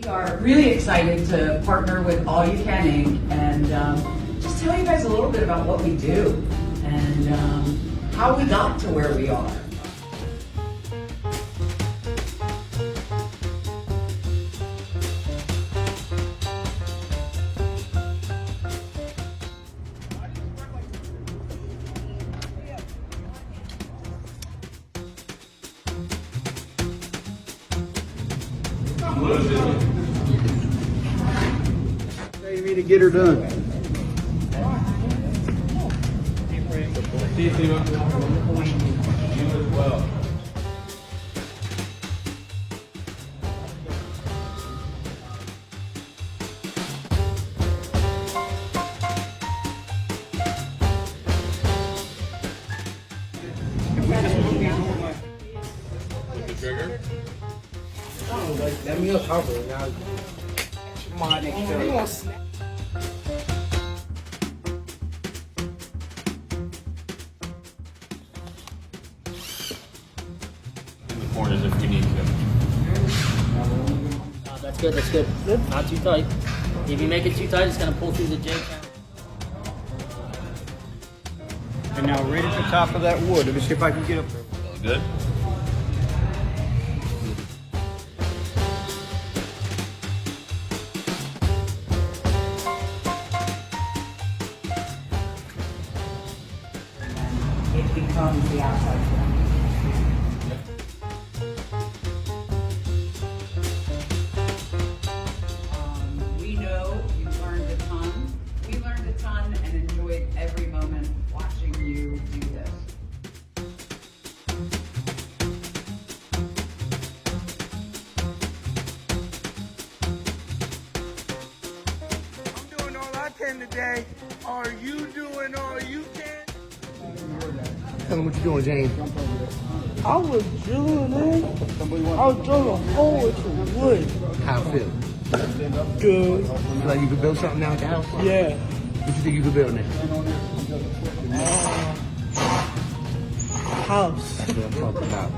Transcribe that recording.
We are really excited to partner with All You Can Inc. and just tell you guys a little bit about what we do and how we got to where we are. You need to get her done. You as well. Trigger? Oh, like, that meal's hovering now. Come on, next In the corners if we need to. That's good, that's good. Not too tight. If you make it too tight, it's going to pull through the J channel. And now right at the top of that wood. Let me see if I can get up there. Good? It becomes the outside frame. We know you've learned a ton. We learned a ton and enjoyed every moment watching you do this. I'm doing all I can today. Are you doing all you can? Tell them what you're doing, James. I was drilling, man. I was drilling a hole with wood. How it feel? Good. You feel like you could build something now at the house? Yeah. What you think you could build now? House. That's what I'm talking about.